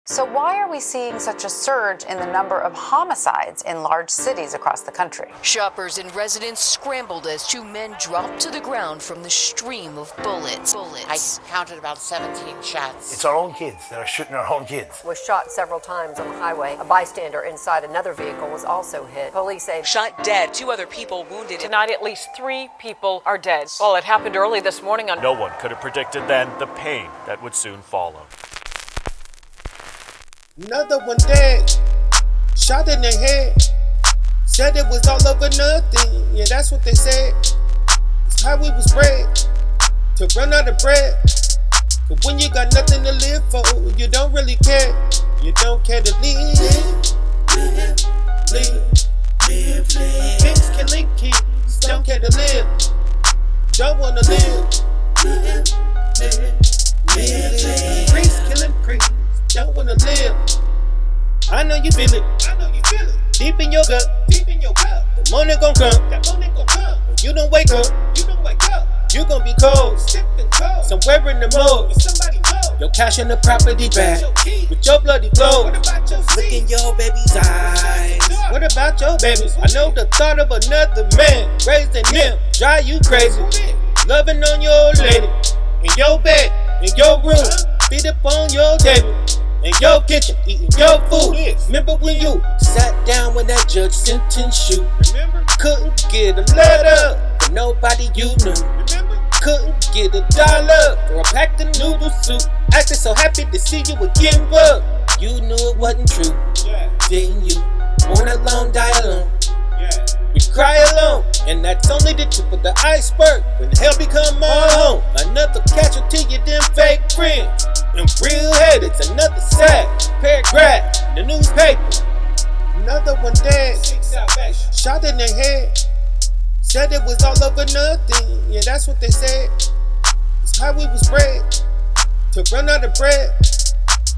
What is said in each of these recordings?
So why are we seeing such a surge in the number of homicides in large cities across the country? Shoppers and residents scrambled as two men dropped to the ground from the stream of bullets. I counted about 17 shots. It's our own kids that are shooting our own kids. Was shot several times on the highway. A bystander inside another vehicle was also hit. Police say shot dead, 2 other people wounded. Tonight, at least 3 people are dead. Well, it happened early this morning on... No one could have predicted then the pain that would soon follow. Another one dead, shot in the head. Said it was all over nothing. Yeah, that's what they said. It's how we was bred to run out of bread. But when you got nothing to live for, you don't really care. You don't care to live. Pigs killing kids, don't care to live. Don't wanna live. Priests killing priests, don't wanna live. I know you feel it. Deep in your gut. The morning gon' come. When you don't wake up. You gon' be cold. Somewhere in the mode. Your cash in the property bag. With your bloody clothes. Look in your baby's eyes. What about your babies? I know the thought of another man raising them drive you crazy. Loving on your lady. In your bed. In your room. Feet up on your table. In your kitchen, eating your food. Remember when you sat down when that judge sentenced you? Couldn't get a letter for nobody you knew. Couldn't get a dollar for a packed of noodle soup. Acting so happy to see you again, but you knew it wasn't true. Didn't you? Born alone, die alone. We cry alone, and that's only the tip of the iceberg. When hell become our home, another casualty of them fake friends. And real haters, another sad paragraph in the newspaper. Another one dead, shot in the head. Said it was all over nothing. Yeah, that's what they said. It's how we was bred to run out of bread.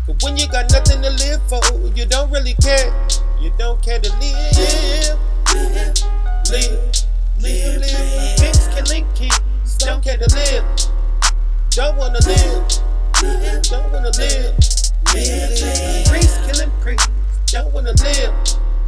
But when you got nothing to live for, you don't really care. You don't care to live. Pigs killing kids, don't care to live. Don't wanna live. Don't wanna live. Priests killing priests, don't wanna live.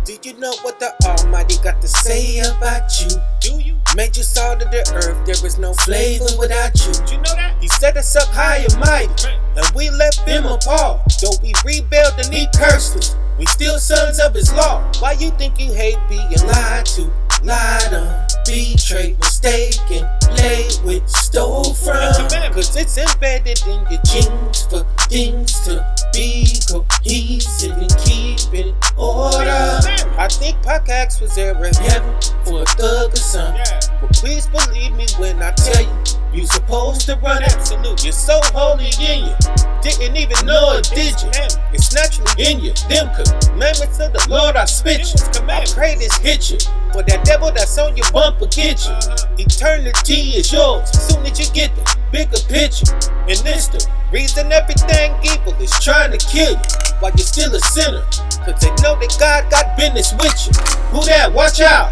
Do you know what the Almighty got to say about you? Do you? Made you salt of the earth, there is no flavor without you. Do you know that? He set us up high and mighty, and we left him apart. Though we rebelled and he cursed us, we still sons of his law. Why you think you hate being lied to, lied on, betrayed, mistaken, played with, stole from? Cause it's embedded in your genes for things to be cohesive and keep it in order. I think Pac was there in heaven for a thug or something. But please believe me when I tell you, you supposed to run absolute. You're so holy in you, didn't even know it, did you? It's naturally in you. Them commandments of the Lord I spit you. I pray this hit you, for that devil that's on your bumper get you. Eternity is yours soon as you get the bigger picture. And this the reason everything evil is trying to kill you while you're still a sinner. Cause they know that God got business with you. Who that? Watch out.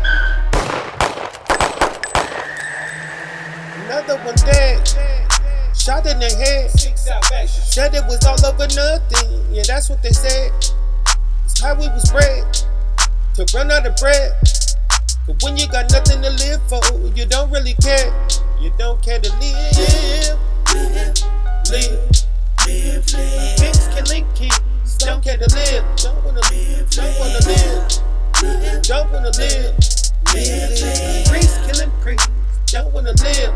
Another one dead, shot in the head. Said it was all over nothing. Yeah, that's what they said. It's how we was bred to run out of bread. But when you got nothing to live for, you don't really care. You don't care to live. Pigs killing kids, don't care to live. Don't wanna live. Don't wanna live. Don't wanna live. Priests killing priests, don't wanna live.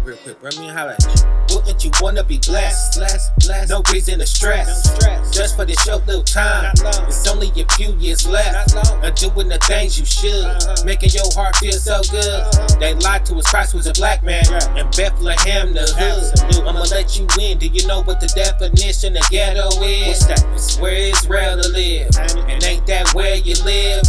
Real quick, run me and holla at you. Wouldn't you wanna be blessed? No reason to stress. Just for this short little time. It's only a few years left of doing the things you should. Making your heart feel so good. They lied to us, Christ was a black man. In Bethlehem, the hood. I'ma let you in. Do you know what the definition of ghetto is? It's where Israel to live. And ain't that where you live?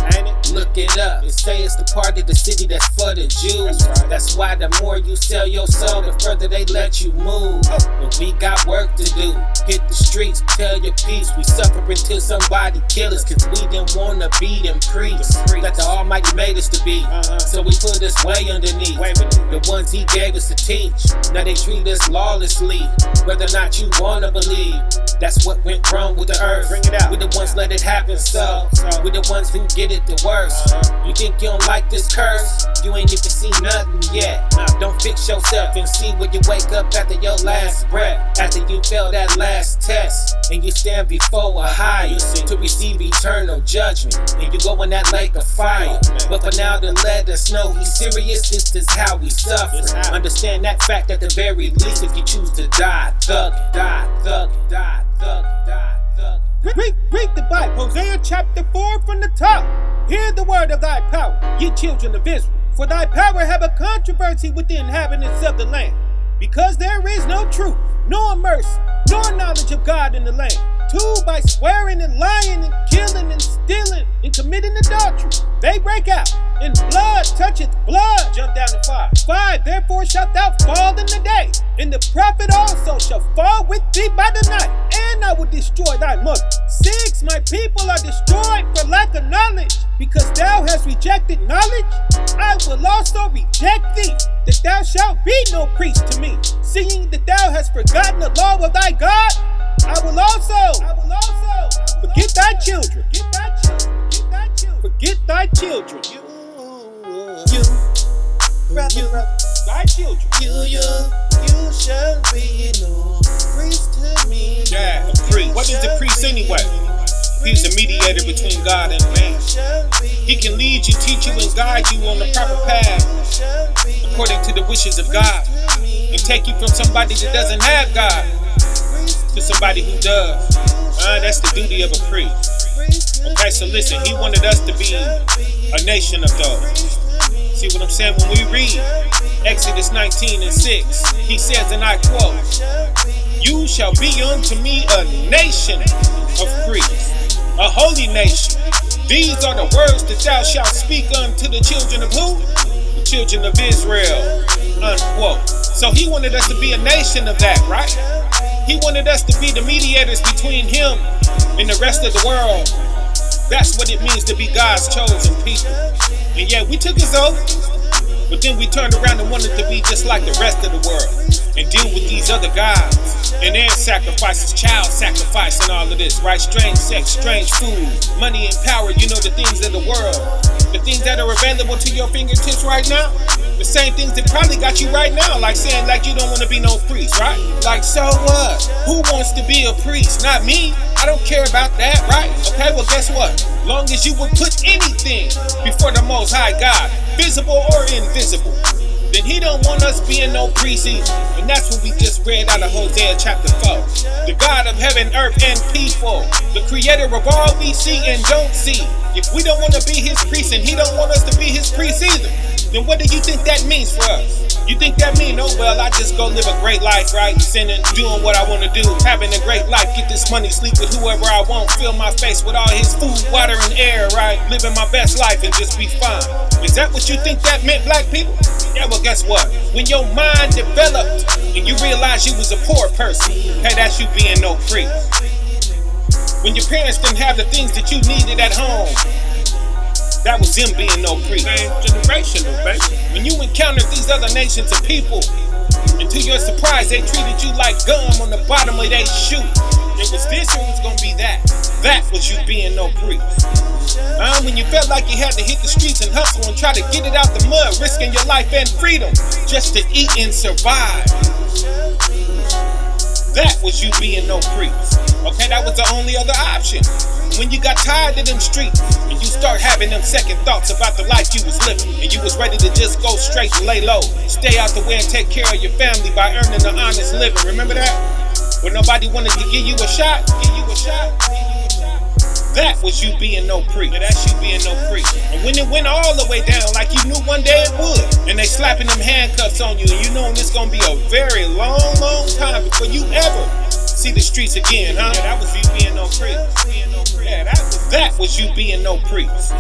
Look it up. It's say it's the part of the city that's for the Jews. That's why the more you sell your soul, the further they let you move. But we got work to do. Hit the streets, tell your peace. We suffer until somebody kill us, cause we didn't wanna be them priests that the Almighty made us to be. So we put us way underneath the ones He gave us to teach. Now they treat us lawlessly, whether or not you wanna believe. That's what went wrong with the earth. Bring it out. We the ones let it happen, so we the ones who get it the worst. You think you don't like this curse? You ain't even seen nothing yet. Don't fix yourself and see where you wake up after your last breath, after you fail that last test, and you stand before a higher to receive eternal judgment, and you go in that lake of fire. But for now, to let us know He's serious, this is how we suffer. Understand that fact at the very least. If you choose to die, thug, die, thug, die, thug, die, thug. Read the Bible, Hosea chapter 4 from the top. Hear the word of thy power, ye children of Israel. For thy power have a controversy with the inhabitants of the land, because there is no truth, nor mercy, nor knowledge of God in the land. 2, by swearing and lying and killing and stealing and committing adultery, they break out, and blood toucheth blood. Jump down to 5. 5, therefore shalt thou fall in the day, and the prophet also shall fall with thee by the night, and I will destroy thy mother. 6, my people are destroyed for lack of knowledge, because thou hast rejected knowledge. I will also reject thee, that thou shalt be no priest to me, seeing that thou hast forgotten the law of thy God. I will also forget thy children. Forget thy children. You, thy children. You shall be no priest to me. Yeah, a priest. What is a priest anyway? He's the mediator between God and man. He can lead you, teach you, and guide you on the proper path according to the wishes of God, and take you from somebody that doesn't have God to somebody who does. That's the duty of a priest. Okay, so listen, He wanted us to be a nation of those. See what I'm saying? When we read Exodus 19:6, He says, and I quote, "You shall be unto me a nation of priests, a holy nation. These are the words that thou shalt speak unto the children of who? The children of Israel." Unquote. So He wanted us to be a nation of that, right? He wanted us to be the mediators between Him and the rest of the world. That's what it means to be God's chosen people. And yeah, we took His oath, but then we turned around and wanted to be just like the rest of the world and deal with these other gods and their sacrifices, child sacrifice and all of this, right? Strange sex, strange food, money and power, you know, the things of the world. The things that are available to your fingertips right now, the same things that probably got you right now, like saying like you don't want to be no priest, right? Like, so what? Who wants to be a priest? Not me. I don't care about that, right? Okay, well, guess what? Long as you would put anything before the Most High God, visible or invisible, then He don't want us being no priest either. And that's what we just read out of Hosea chapter 4. The God of heaven, earth, and people, the creator of all we see and don't see. If we don't want to be His priest and He don't want us to be His priest either, then what do you think that means for us? You think that means, oh, well, I just go live a great life, right? Sinning, doing what I want to do, having a great life, get this money, sleep with whoever I want, fill my face with all His food, water, and air, right? Living my best life and just be fine. Is that what you think that meant, black people? Yeah, well, guess what? When your mind developed and you realized you was a poor person, hey, that's you being no priest. When your parents didn't have the things that you needed at home, that was them being no priest. Generational, baby. When you encountered these other nations of people, and to your surprise, they treated you like gum on the bottom of their shoe. It was this or it was gonna be that. That was you being no priest. When you felt like you had to hit the streets and hustle and try to get it out the mud, risking your life and freedom just to eat and survive. That was you being no priest. Okay, that was the only other option. When you got tired of them streets and you start having them second thoughts about the life you was living, and you was ready to just go straight and lay low, stay out the way and take care of your family by earning an honest living. Remember that? When nobody wanted to give you a shot, that was you being no priest. Yeah, that's you being no priest. And when it went all the way down like you knew one day it would, and they slapping them handcuffs on you, and you know it's gonna be a very long, long time before you ever see the streets again, huh? Yeah, that was you being no priest. Yeah, that was That was you being no priest.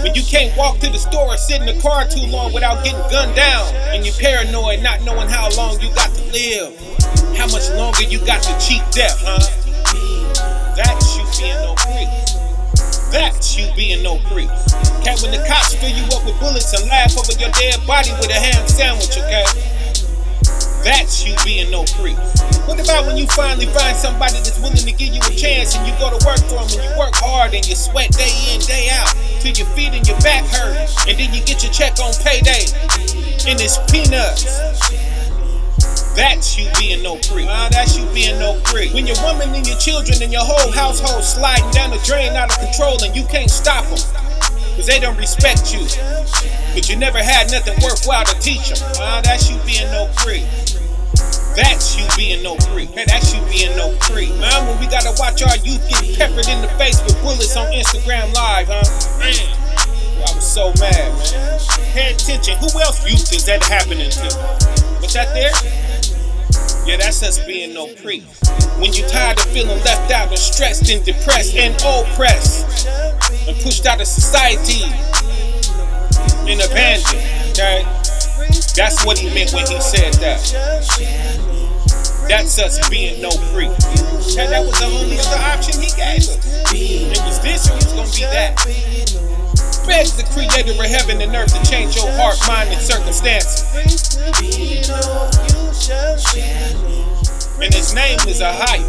When you can't walk to the store or sit in the car too long without getting gunned down, and you're paranoid, not knowing how long you got to live, how much longer you got to cheat death, huh? That's you being no priest. That's you being no priest. Okay, when the cops fill you up with bullets and laugh over your dead body with a ham sandwich, okay? That's you being no priest. What about when you finally find somebody that's willing to give you a chance and you go to work for them and you work hard and you sweat day in, day out till your feet and your back hurt, and then you get your check on payday and it's peanuts? That's you being no priest. That's you being no priest. When your woman and your children and your whole household sliding down the drain out of control and you can't stop them because they don't respect you, but you never had nothing worthwhile to teach them. That's you being no priest. That's you being no priest. Hey, that's you being no priest. Man, when we gotta watch our youth getting peppered in the face with bullets on Instagram Live, huh? Man, I was so mad, man. Pay attention. Who else youth is that happening to? What's that there? Yeah, that's us being no priest. When you're tired of feeling left out and stressed and depressed and oppressed and pushed out of society and abandoned, okay? That's what he meant when he said that. That's us being no priest. And that was the only other option he gave us. It was this or it was going to be that. Beg the creator of heaven and earth to change your heart, mind, and circumstances. And his name is a hype.